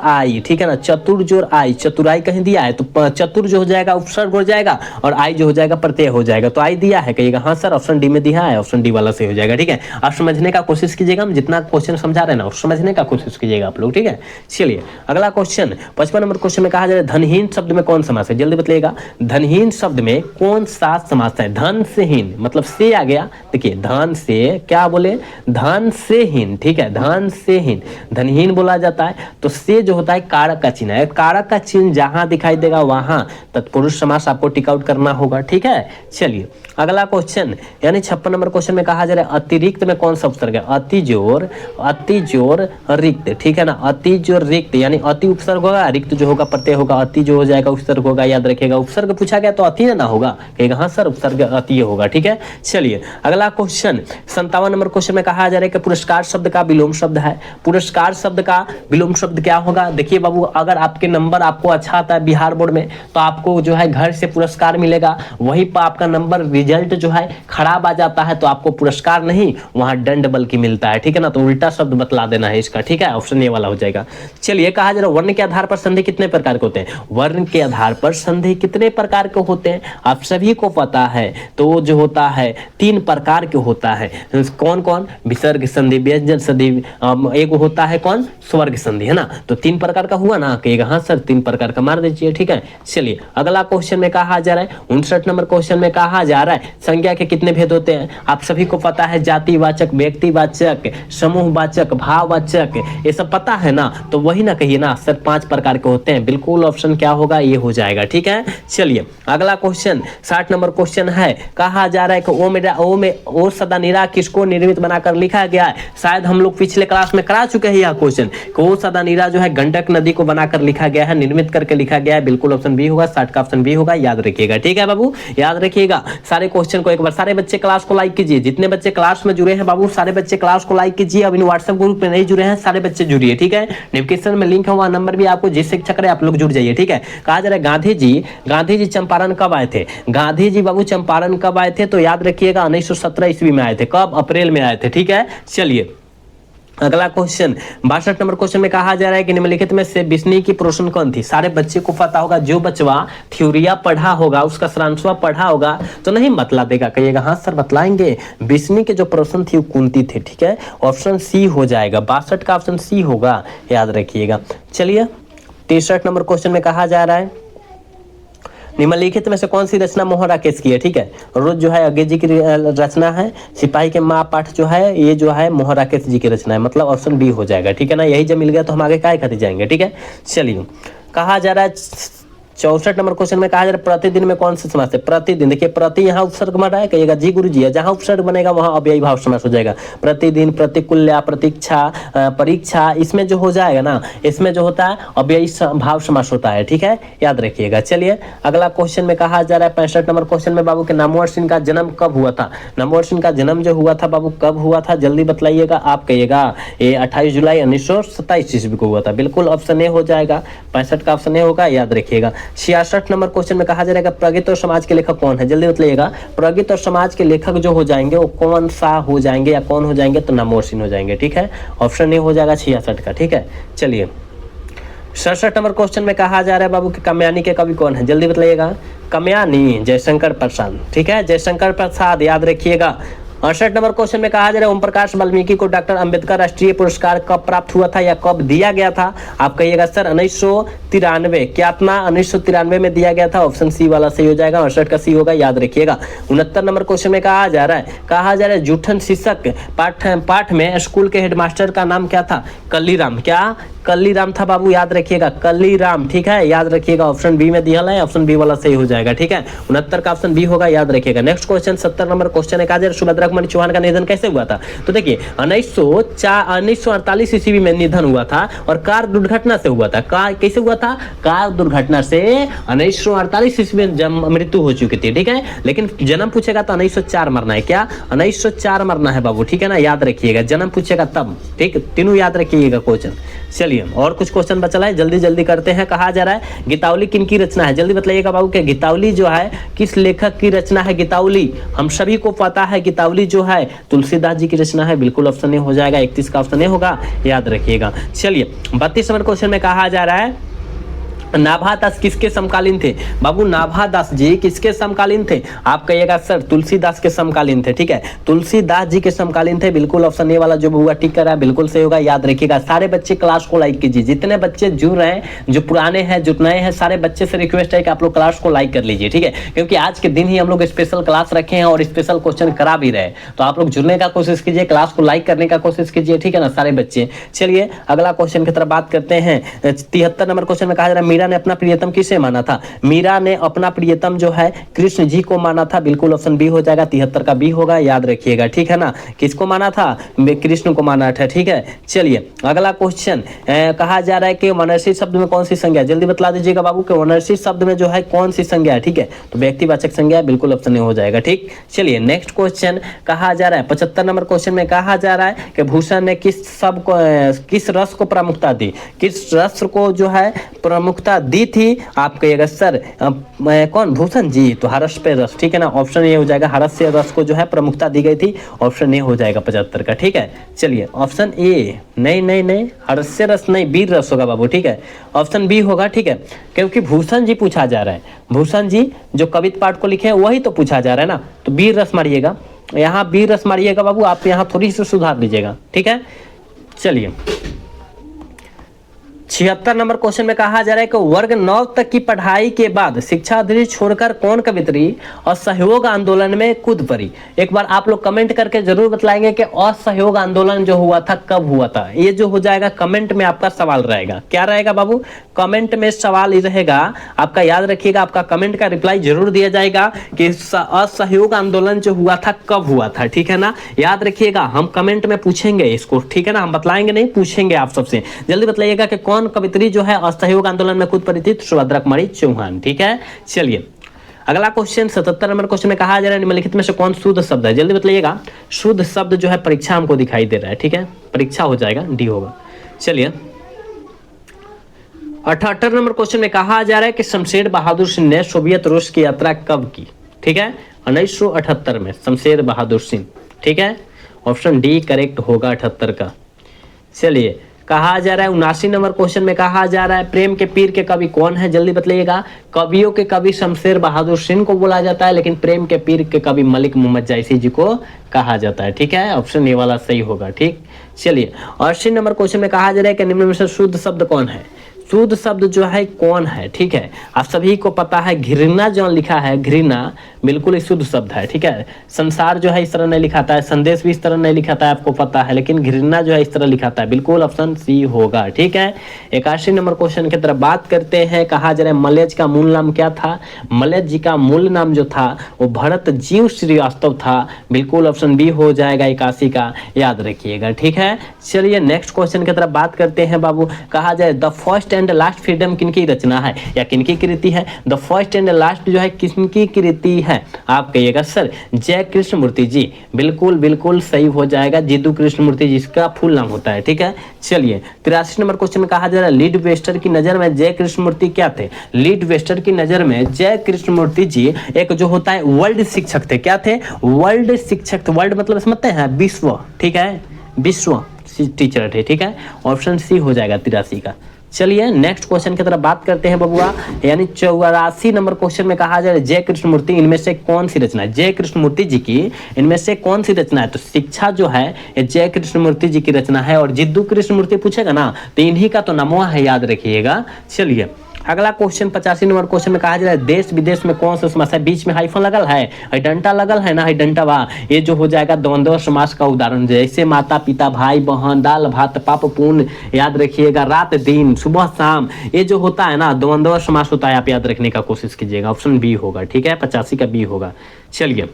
आई, ठीक है ना, चतुर जोर आई, चतुराई कहीं दिया है तो चतुर जो हो जाएगा उपसर्ग हो जाएगा और आई जो हो जाएगा प्रत्यय हो जाएगा, तो आई दिया है, कहिएगा हाँ सर ऑप्शन डी में दिया है, ऑप्शन डी वाला से हो जाएगा, ठीक है। आप समझने का कोशिश कीजिएगा, हम जितना क्वेश्चन समझा रहे हैं ना समझने का कोशिश कीजिएगा आप लोग, ठीक है। चलिए अगला क्वेश्चन 55 नंबर क्वेश्चन में कहा जा रहा है धनहीन शब्द में कौन समास है, जल्दी बताइएगा। धनहीन शब्द में कौन सा समास है? धन से हीन, मतलब से आ गया, देखिए धन से, क्या बोले, धन से हीन, ठीक है, धन से हीन, धनहीन बोला जाता है। तो से जो होता है कारक का चिन्ह है, कारक का चिन्ह जहां दिखाई देगा वहां तत्पुरुष समास आपको टिक आउट करना होगा, ठीक है। चलिए अगला क्वेश्चन, यानी 56 नंबर क्वेश्चन में कहा जा रहा है अतिरिक्त में कौन सा उपसर्ग है? अति जोर, अति जोर रिक्त, ठीक है ना, अति जोर रिक्त, यानी अति उपसर्ग होगा, रिक्त जो होगा प्रत्यय होगा, अति जो हो जाएगा उपसर्ग होगा, याद रखिएगा। उपसर्ग पूछा गया तो अति ना होगा, कहेगा हाँ सर उपसर्ग अति होगा, ठीक है। चलिए अगला क्वेश्चन 57 नंबर क्वेश्चन में कहा जा रहा है कि पुरस्कार शब्द का विलोम शब्द है। पुरस्कार शब्द का विलोम शब्द क्या होगा? देखिए बाबू, अगर आपके नंबर आपको अच्छा आता है बिहार बोर्ड में तो आपको जो है घर से पुरस्कार मिलेगा, वहीं पर आपका नंबर रिजल्ट जो है खराब आ जाता है तो आपको पुरस्कार नहीं, वहां दंड बल्कि मिलता है, ठीक है ना। तो उल्टा शब्द बतला देना है इसका, ठीक है, ऑप्शन ए वाला हो जाएगा। चलिए कहा जा रहा है वर्ण के आधार पर संधि कितने प्रकार के होते हैं? वर्ण के आधार पर संधि कितने प्रकार के होते हैं आप सभी को पता है, तो जो होता है 3 प्रकार के होता है। कौन कौन? विसर्ग संधि, व्यंजन संधि, एक होता है कौन? स्वर्ग संधि, है ना। तो 3 प्रकार का हुआ ना, कहेगा हाँ सर 3 प्रकार का, मार दीजिए, ठीक है। चलिए अगला क्वेश्चन में कहा जा रहा है 59 नंबर क्वेश्चन में कहा जा रहा है संज्ञा के कितने भेद होते हैं? आप सभी को पता है, जातिवाचक, व्यक्तिवाचक, समूहवाचक, भाववाचक, ये सब पता है ना। तो वही ना कहिए ना सर 5 प्रकार के होते हैं, बिल्कुल ऑप्शन क्या होगा? ये हो जाएगा, ठीक है। चलिए अगला क्वेश्चन 60 नंबर क्वेश्चन है, कहा जा रहा है कि ओ सदा निरा किसको निर्मित बनाकर लिखा गया है? शायद हम लोग पिछले क्लास में करा चुके हैं यह क्वेश्चन, ओ सदा निरा जो है गंडक नदी को बनाकर लिखा गया है, निर्मित करके लिखा गया है, बिल्कुल ऑप्शन बी होगा, 60 का ऑप्शन बी होगा, याद रखिएगा, ठीक है बाबू, याद रखिएगा। सारे क्वेश्चन को एक बार, सारे बच्चे क्लास को लाइक कीजिए, जितने बच्चे क्लास में जुड़े हैं बाबू सारे बच्चे क्लास को लाइक कीजिए। अब इन व्हाट्सएप ग्रुप में नहीं जुड़े हैं सारे बच्चे जुड़िए, ठीक है। नोटिफिकेशन में लिंक है, वहां नंबर भी आपको, जिस शिक्षक है आप लोग जुड़ जाइए, ठीक है। कहा जा रहा है गांधी जी चंपारण कब आए थे? गांधी जी बाबू चंपारण कब आए थे? तो याद रखिएगा 1917 ईस्वी में आए थे। कब? अप्रैल में आए थे, ठीक है। चलिए अगला क्वेश्चन 62 नंबर क्वेश्चन में कहा जा रहा है कि निम्नलिखित में से बिस्नी की प्रोशन कौन थी? सारे बच्चे को पता होगा, जो बचवा थ्योरिया पढ़ा होगा, उसका सारांशवा पढ़ा होगा तो नहीं बतला देगा, कहिएगा हाँ सर बतलाएंगे। बिस्नी के जो प्रोशन थी वो कुंती थे, ठीक है, ऑप्शन सी हो जाएगा, 62 का ऑप्शन सी होगा, याद रखिएगा। चलिए 63 नंबर क्वेश्चन में कहा जा रहा है निम्नलिखित में से कौन सी रचना मोहन राकेश की है? ठीक है, रोज जो है अज्ञे जी की रचना है, सिपाही के माँ पाठ जो है ये जो है मोहन राकेश जी की रचना है, मतलब ऑप्शन बी हो जाएगा, ठीक है ना। यही जब मिल गया तो हम आगे काय खाते जाएंगे, ठीक है। चलिए कहा जा रहा है 64 नंबर क्वेश्चन में कहा जा रहा है प्रतिदिन में कौन सा समास है? प्रतिदिन, देखिए प्रति यहाँ उपसर्ग बन रहा है, कहिएगा जी गुरु जी है, जहां उपसर्ग बनेगा वहां अव्ययी भाव समास हो जाएगा। प्रतिदिन, प्रतिकूल्य, प्रतीक्षा, परीक्षा, इसमें जो हो जाएगा ना, इसमें जो होता है अव्ययी भाव समास होता है, ठीक है, याद रखिएगा। चलिए अगला क्वेश्चन में कहा जा रहा है 65 नंबर क्वेश्चन में बाबू के नामवर सिंह का जन्म कब हुआ था? नामवर सिंह का जन्म जो हुआ था बाबू कब हुआ था जल्दी बतलाइएगा। आप कहिएगा ये 28 जुलाई 1927 ईस्वी को हुआ था, बिल्कुल ऑप्शन ए हो जाएगा, 65 का ऑप्शन ए होगा, याद रखिएगा। 66 नंबर क्वेश्चन में कहा जा रहा है प्रगति और समाज के लेखक कौन है? जल्दी बतलाइएगा। प्रगति और समाज के लेखक जो हो जाएंगे वो कौन सा हो जाएंगे या कौन हो जाएंगे? तो नामवर सिंह हो जाएंगे, ठीक है, ऑप्शन ए हो जाएगा 66 का, ठीक है। चलिए 67 नंबर क्वेश्चन में कहा जा रहा है बाबू कि कामयानी के कवि कौन है? जल्दी बतलाइएगा। कामयानी जयशंकर प्रसाद, ठीक है, जयशंकर प्रसाद, याद रखिएगा। 68 नंबर क्वेश्चन में कहा जा रहा है ओम प्रकाश वाल्मीकि को डॉक्टर अंबेडकर राष्ट्रीय पुरस्कार कब प्राप्त हुआ था या कब दिया गया था? आप कहिएगा सर 1993, क्या इतना 1993 में दिया गया था, ऑप्शन सी वाला सही हो जाएगा, 68 का सी होगा, याद रखिएगा। 69 नंबर क्वेश्चन में कहा जा रहा है जूठन शीर्षक पाठ में स्कूल के हेडमास्टर का नाम क्या था? कल्लीराम, क्या कल्लीराम था बाबू, याद रखिएगा, कल्लीराम, ठीक है, याद रखिएगा, ऑप्शन बी में दिया है, ऑप्शन बी वाला सही हो जाएगा, ठीक है, 69 का ऑप्शन बी होगा, याद रखिएगा। नेक्स्ट क्वेश्चन 70 नंबर क्वेश्चन है, कहा सुभद्रा कुमारी चौहान का निधन कैसे हुआ था? तो देखिए 1948 ईस्वी में निधन हुआ था और कार दुर्घटना से हुआ था। कैसे हुआ था? कार दुर्घटना से 1948 ईस्वी में मृत्यु हो चुकी थी, ठीक है, लेकिन जन्म पूछेगा तो 1904 मरना है, क्या 1904 मरना है बाबू, ठीक है ना, याद रखिएगा, जन्म पूछेगा तब, ठीक, तीनों याद रखिएगा क्वेश्चन। चलिए और कुछ क्वेश्चन बचा है, जल्दी जल्दी करते हैं। कहा जा रहा है गीतावली किन की रचना है? जल्दी बताइएगा बाबू कि गीतावली जो है किस लेखक की रचना है? गीतावली हम सभी को पता है, गीतावली जो है तुलसीदास जी की रचना है, बिल्कुल ऑप्शन ए हो जाएगा, 31 का ऑप्शन ए होगा, याद रखिएगा। चलिए 32 नंबर क्वेश्चन में कहा जा रहा है नाभा दास किसके समकालीन थे? बाबू नाभा दास जी किसके समकालीन थे? आप कहिएगा सर तुलसीदास के समकालीन थे। ठीक है, तुलसीदास जी के समकालीन थे। बिल्कुल ऑप्शन ए वाला जो हुआ टिक कर रहा है बिल्कुल सही होगा। याद रखिएगा सारे बच्चे क्लास को लाइक कीजिए, जितने बच्चे जुड़ रहे हैं, जो पुराने हैं जो नए हैं, सारे बच्चे से रिक्वेस्ट है कि आप लोग क्लास को लाइक कर लीजिए। ठीक है, क्योंकि आज के दिन ही हम लोग स्पेशल क्लास रखे हैं और स्पेशल क्वेश्चन करा भी रहे, तो आप लोग जुड़ने का कोशिश कीजिए, क्लास को लाइक करने का कोशिश कीजिए। ठीक है ना सारे बच्चे। चलिए अगला क्वेश्चन की तरफ बात करते हैं। 73 नंबर क्वेश्चन में कहा जा रहा है मीरा ने अपना प्रियतम किसे माना था? मीरा ने अपना प्रियतम जो है कृष्ण जी को माना था। बिल्कुल ऑप्शन बी हो जाएगा, 73 का बी होगा, याद रखिएगा। ठीक है ना, किसको माना था? कृष्ण को माना था। ठीक है, चलिए अगला क्वेश्चन कहा जा रहा है कि वनरसी शब्द में कौन सी संज्ञा? जल्दी बतला दीजिएगा बाबू कि वनरसी शब्द में जो है कौन सी संज्ञा है? ठीक है, तो व्यक्तिवाचक संज्ञा है, बिल्कुल ऑप्शन ए हो जाएगा। ठीक, चलिए नेक्स्ट क्वेश्चन कहा जा रहा है 75 नंबर क्वेश्चन में कहा जा रहा है कि भूषण ने किस रस को प्रमुखता दी? किस रस को जो है प्रमुखता दी थी? आप कहिएगा सर कौन? भूषण जी, तो हर्ष पे रस। ठीक है ना, ऑप्शन ए हो जाएगा, हर्ष से रस को जो है प्रमुखता दी गई थी। ऑप्शन ए हो जाएगा 75 का। ठीक है, चलिए ऑप्शन ए नहीं, हर्ष से रस नहीं, वीर रस होगा बाबू। ठीक है, ऑप्शन बी होगा। ठीक है, क्योंकि भूषण जी पूछा जा रहा है, भूषण जी जो कविता पाठ को लिखे हैं वही तो पूछा जा रहा है ना, तो वीर रस मारिएगा, यहाँ वीर रस मारिएगा बाबू। आप यहाँ थोड़ी सी सुधार लीजिएगा। ठीक है, चलिए 76 नंबर क्वेश्चन में कहा जा रहा है कि वर्ग 9 तक की पढ़ाई के बाद शिक्षा अधिकारी छोड़कर कौन कवित्री असहयोग आंदोलन में कूद पड़ी? एक बार आप लोग कमेंट करके जरूर बतलाएंगे कि असहयोग आंदोलन जो हुआ था कब हुआ था। ये जो हो जाएगा कमेंट में आपका सवाल रहेगा। क्या रहेगा बाबू? कमेंट में सवाल रहेगा आपका, याद रखिएगा। आपका कमेंट का रिप्लाई जरूर दिया जाएगा कि असहयोग आंदोलन जो हुआ था कब हुआ था। ठीक है ना, याद रखिएगा, हम कमेंट में पूछेंगे इसको। ठीक है ना, हम बतलाएंगे नहीं, पूछेंगे आप सबसे। जल्दी बतलाइएगा कि कौन कवित्री जो है असहयोग आंदोलन में कूद पड़ी थी? सुभद्रा कुमारी चौहान। ठीक है, चलिए अगला क्वेश्चन 77 नंबर क्वेश्चन में कहा जा रहा है निम्नलिखित में से कौन शुद्ध शब्द है? जल्दी बतलाइएगा। शुद्ध शब्द जो है परीक्षा हमको दिखाई दे रहा है। ठीक है, परीक्षा हो जाएगा, डी होगा। चलिए 78 नंबर क्वेश्चन में कहा जा रहा है कि शमशेर बहादुर सिंह ने सोवियत रूस की यात्रा कब की? ठीक है, 1978 में शमशेर बहादुर सिंह। ठीक है, ऑप्शन डी करेक्ट होगा 78 का। चलिए कहा जा रहा है 79 नंबर क्वेश्चन में कहा जा रहा है प्रेम के पीर के कवि कौन है? जल्दी बतलाइएगा। कवियों के कवि शमशेर बहादुर सिंह को बोला जाता है, लेकिन प्रेम के पीर के कवि मलिक मोहम्मद जायसी जी को कहा जाता है। ठीक है, ऑप्शन ए वाला सही होगा। ठीक, चलिए 80 नंबर क्वेश्चन में कहा जा रहा है कि निम्न में से शुद्ध शब्द कौन है? शुद्ध शब्द जो है कौन है? ठीक है, आप सभी को पता है घृणा जो लिखा है, घृणा बिल्कुल शुद्ध शब्द है। ठीक है, संसार जो है इस तरह नहीं लिखाता है, संदेश भी इस तरह नहीं लिखाता है, आपको पता है, लेकिन घृणा जो है इस तरह लिखाता है। बिल्कुल ऑप्शन सी होगा। ठीक है, 81 नंबर क्वेश्चन की तरफ बात करते हैं। कहा जा रहा है मलयज का मूल नाम क्या था? मलयज जी का मूल नाम जो था वो भरत जीव श्रीवास्तव था। बिल्कुल ऑप्शन बी हो जाएगा 81 का, याद रखिएगा। ठीक है, चलिए नेक्स्ट क्वेश्चन की तरफ बात करते हैं बाबू। कहा जाए the first and last freedom किनकी रचना है या किनकी कृति है? द फर्स्ट एंड लास्ट जो है किसकी कृति है? आप कहिएगा सर जय कृष्णमूर्ति जी। बिल्कुल सही हो जाएगा, जिद्दू कृष्णमूर्ति जिसका फुल नाम होता है। ठीक है, चलिए 83 नंबर क्वेश्चन में कहा जा रहा है लीड वेस्टर की नजर में जय कृष्णमूर्ति क्या थे? लीड वेस्टर की नजर में जय कृष्णमूर्ति जी एक जो होता है वर्ल्ड शिक्षक थे। क्या थे? वर्ल्ड शिक्षक थे। वर्ल्ड मतलब समझते हैं विश्व। ठीक है, विश्व टीचर थे। ठीक है, ऑप्शन सी हो जाएगा 83 का। चलिए नेक्स्ट क्वेश्चन की तरफ बात करते हैं बबुआ, यानी 84 नंबर क्वेश्चन में कहा जा रहा है जय कृष्णमूर्ति इनमें से कौन सी रचना है? जय कृष्णमूर्ति जी की इनमें से कौन सी रचना है? तो शिक्षा जो है ये जय कृष्णमूर्ति जी की रचना है, और जिद्दू कृष्णमूर्ति पूछेगा ना तो इन्हीं का तो नाम है, याद रखिएगा। चलिए अगला क्वेश्चन 85 नंबर क्वेश्चन में कहा जा रहा है देश विदेश में कौन सा समास है? बीच में हाइफन लगल है, डंटा लगल है ना, डंटा वा, ये जो हो जाएगा द्वंद्व समास का उदाहरण। जैसे माता पिता भाई बहन दाल भात पाप पुण्य, याद रखिएगा, रात दिन सुबह शाम, ये जो होता है ना द्वंद्व समास होता है, आप याद रखने का कोशिश कीजिएगा। ऑप्शन बी होगा। ठीक है, 85 का बी होगा। चलिए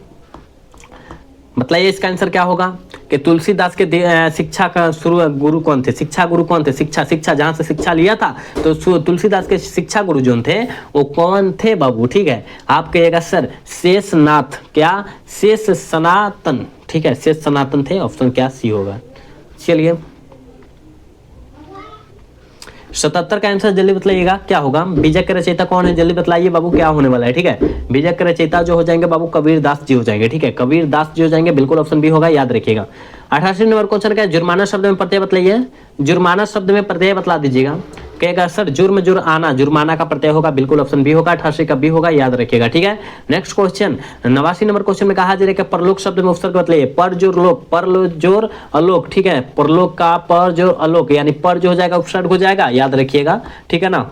बताइए इसका आंसर क्या होगा कि तुलसीदास के शिक्षा का शुरू गुरु कौन थे? शिक्षा गुरु कौन थे? शिक्षा जहां से शिक्षा लिया था तो तुलसीदास के शिक्षा गुरु जो थे वो कौन थे बाबू? ठीक है, आप कहिएगा सर शेषनाथ। क्या? शेष सनातन। ठीक है, शेष सनातन थे। ऑप्शन क्या सी होगा। चलिए 77 का आंसर जल्दी बतलाइएगा क्या होगा? बीजक के रचयिता कौन है? जल्दी बतलाइए बाबू क्या होने वाला है। ठीक है, बीजक के रचयिता जो हो जाएंगे बाबू कबीर दास जी हो जाएंगे। ठीक है, कबीर दास जी हो जाएंगे। बिल्कुल ऑप्शन बी होगा, याद रखिएगा। 88 नंबर क्वेश्चन का जुर्माना शब्द में प्रत्यय बतलाइए। जुर्माना शब्द में प्रत्यय बतला दीजिएगा। कहेगा सर जुर्म जुर्माना, जुर्माना का प्रत्यय होगा, बिल्कुल ऑप्शन बी होगा। 88 का बी होगा, याद रखिएगा, ठीक है। नेक्स्ट क्वेश्चन 89 नंबर क्वेश्चन में कहा जा रहा है कि परलोक शब्द में उपसर्ग बतलाइए। पर जोर लोक, पर जोर अलोक, ठीक है। परलोक का पर जोर अलोक, यानी पर जो हो जाएगा उपसर्ग हो जाएगा, याद रखिएगा, ठीक है ना।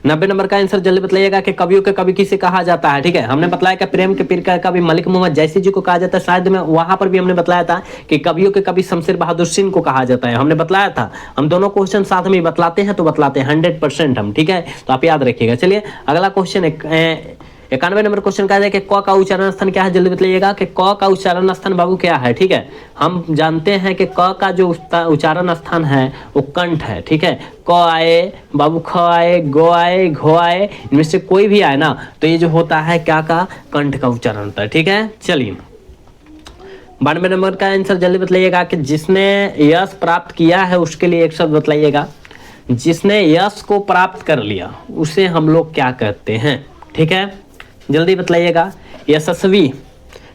90 नंबर का आंसर जल्दी बताइएगा कि कवियों के कवि किसे कहा जाता है, ठीक है। हमने बताया कि प्रेम के पीर का कवि मलिक मोहम्मद जैसी जी को कहा जाता है। शायद में वहां पर भी हमने बताया था कि कवियों के कवि शमशेर बहादुर सिंह को कहा जाता है, हमने बताया था। हम दोनों क्वेश्चन साथ में बतलाते हैं तो बतलाते हैं 100% हम, ठीक है। तो आप याद रखिएगा। चलिए अगला क्वेश्चन 91 नंबर क्वेश्चन कहा जाए कि क का उच्चारण स्थान क्या है, जल्दी बताइएगा कि क का उच्चारण स्थान बाबू क्या है, ठीक है। हम जानते हैं कि क का जो उच्चारण स्थान है वो कंठ है, ठीक है। क आए बाबू, ख आए, गो आए, घो आए, इनमें से कोई भी आए ना तो ये जो होता है क्या का, कंठ का उच्चारण होता है, ठीक है। चलिए 92 नंबर का आंसर जल्दी बताइएगा कि जिसने यश प्राप्त किया है उसके लिए एक शब्द बताइएगा। जिसने यश को प्राप्त कर लिया उसे हम लोग क्या कहते हैं, ठीक है। जल्दी बताइएगा। यशस्वी,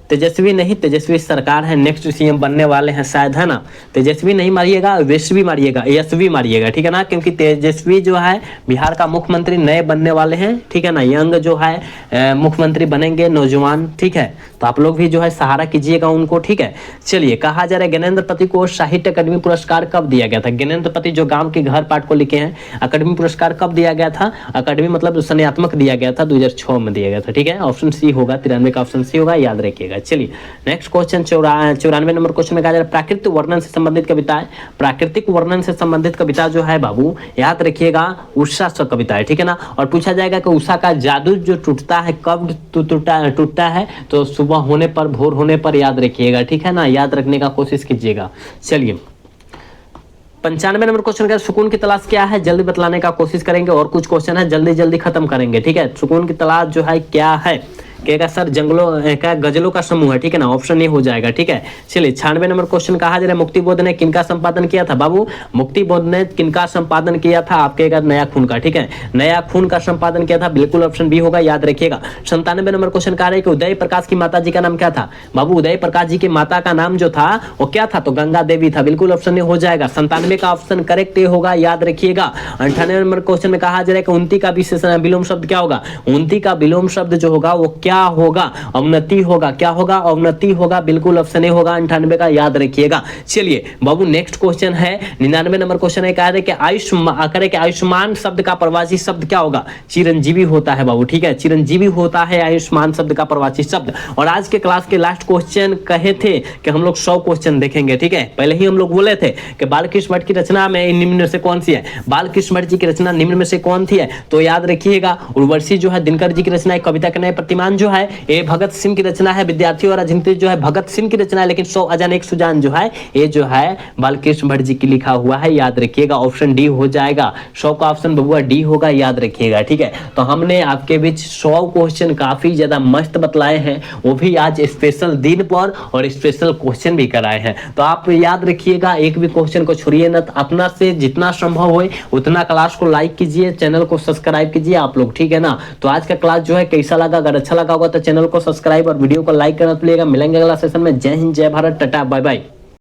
तेजस्वी नहीं, तेजस्वी सरकार है, नेक्स्ट सीएम बनने वाले हैं शायद, है ना। तेजस्वी नहीं मारिएगा, यशस्वी मारिएगा, यशस्वी मारिएगा, ठीक है ना। क्योंकि तेजस्वी जो है बिहार का मुख्यमंत्री नए बनने वाले हैं, ठीक है ना। यंग जो है मुख्यमंत्री बनेंगे, नौजवान, ठीक है। तो आप लोग भी जो है सहारा कीजिएगा उनको, ठीक है। चलिए कहा जा रहा है ज्ञानेंद्र पति को साहित्य अकादमी पुरस्कार कब दिया गया था। ज्ञानेंद्र पति जो गांव के घर पाठ को लिखे हैं, अकादमी पुरस्कार कब दिया गया था। अकादमी मतलब संज्ञात्मक दिया गया था, 2006 में दिया गया था, ठीक है। ऑप्शन सी होगा, 93 का ऑप्शन सी होगा, याद रखिएगा। चलिए नेक्स्ट क्वेश्चन 94 नंबर क्वेश्चन में कहा जा रहा है प्राकृतिक वर्णन से संबंधित कविता है। प्राकृतिक वर्णन से संबंधित कविता जो है बाबू याद रखिएगा उषा स कविता है, ठीक है ना। और पूछा जाएगा कि उषा का जादू जो टूटता है कब टूटता है, तो सुबह होने पर, भोर होने पर, याद रखिएगा, ठीक है ना। याद रखने का कोशिश कीजिएगा। चलिए 95 नंबर क्वेश्चन का सुकून की तलाश क्या है, जल्दी बतलाने का कोशिश करेंगे। और कुछ क्वेश्चन है जल्दी जल्दी खत्म करेंगे, ठीक है। सुकून की तलाश जो है क्या है, कहेगा सर जंगलों का गजलों का समूह है, ठीक है ना। ऑप्शन ए हो जाएगा, ठीक है। चलिए 96 नंबर क्वेश्चन कहा जा रहा है मुक्ति बोध ने किनका संपादन किया था बाबू। मुक्ति बोध ने किनका संपादन किया था, आपके नया खून का, ठीक है। नया खून का संपादन किया था, बिल्कुल ऑप्शन बी होगा, याद रखिएगा। 97 नंबर क्वेश्चन कहा रहा है कि उदय प्रकाश की माता जी का नाम क्या था बाबू। उदय प्रकाश जी की माता का नाम जो था वो क्या था, तो गंगा देवी था, बिल्कुल ऑप्शन ए हो जाएगा। 97 का ऑप्शन करेक्ट होगा, याद रखिएगा। 98 नंबर क्वेश्चन में कहा जा रहा है कि उन्नति का विशेषण विलोम शब्द क्या होगा। उन्नति का विलोम शब्द जो होगा वो क्या होगा, अवनति होगा, क्या होगा, अवनति होगा, बिल्कुल ऑप्शन ए होगा 98 का, याद रखिएगा। चलिए बाबू नेक्स्ट क्वेश्चन है 99 नंबर क्वेश्चन है कह रहे कि आयुष्मान शब्द का प्रवासी शब्द क्या होगा। चिरंजीवी होता है बाबू, ठीक है। चिरंजीवी होता है आयुष्मान शब्द का प्रवासी शब्द। और आज के क्लास के लास्ट क्वेश्चन कहे थे कि हम लोग 100 क्वेश्चन देखेंगे, ठीक है। पहले ही हम लोग बोले थे कि बालकृष्ण भट्ट की रचना में निम्न में से कौन सी है। बालकृष्ण भट्ट जी की रचना निम्न में से कौन सी है, तो याद रखिएगा उर्वशी जो है दिनकर जी की रचना है। कविता के नए प्रतिमान जो है ये भगत सिंह की रचना है। विद्यार्थी और राजनीति जो है भगत सिंह की रचना है, लेकिन 100 अजान एक सुजान जो है ये जो है बालकृष्ण भट्ट जी की लिखा हुआ है, याद रखिएगा। ऑप्शन डी हो जाएगा। 100 का ऑप्शन बबुआ डी होगा, याद रखिएगा, ठीक है। तो हमने आपके बीच 100 क्वेश्चन काफी ज्यादा मस्त बतलाए हैं, वो भी आज स्पेशल दिन पर, और स्पेशल क्वेश्चन भी कराए हैं। तो आप याद रखिएगा, एक भी क्वेश्चन को छोड़िए न। अपना से जितना संभव हो उतना क्लास को लाइक कीजिए, चैनल को सब्सक्राइब कीजिए आप लोग, ठीक है ना। तो आज का क्लास जो है कैसा लगा, अगर अच्छा लगा होगा तो चैनल को सब्सक्राइब और वीडियो को लाइक करना भूलिएगा। मिलेंगे अगला सेशन में। जय हिंद, जय भारत, टाटा, बाय बाय।